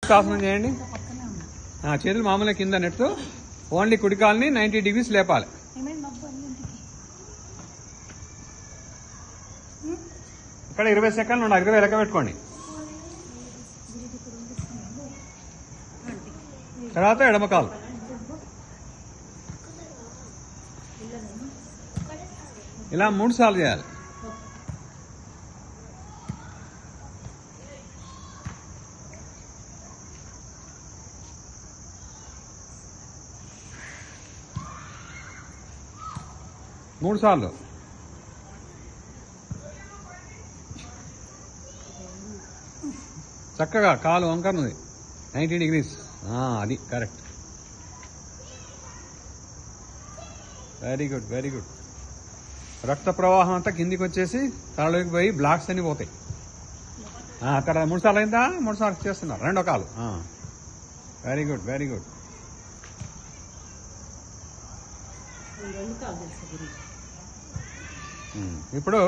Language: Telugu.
సుప్తాసనం చేయండి. చేతులు మామూలుగా కింద నెట్టు, ఓన్లీ కుడికాల్ని 90 degrees లేపాలి. ఇక్కడ 20 సెకండ్లు ఉండాలి. 20 లెక్క పెట్టుకోండి. తర్వాత ఎడమకాలు ఇలా 3 సార్లు చేయాలి. మూడు సార్లు. చక్కగా కాలు వంకరనుంది, 90 degrees. అది correct. Very good, very good. రక్త ప్రవాహం అంతా కిందికి వచ్చేసి తలలోకి పోయి బ్లాక్స్ అన్ని పోతాయి. అక్కడ 3 సార్లు అయిందా? 3 సార్లు చేస్తున్నారు. రెండో కాలు. Very good, very good. ఇప్పుడు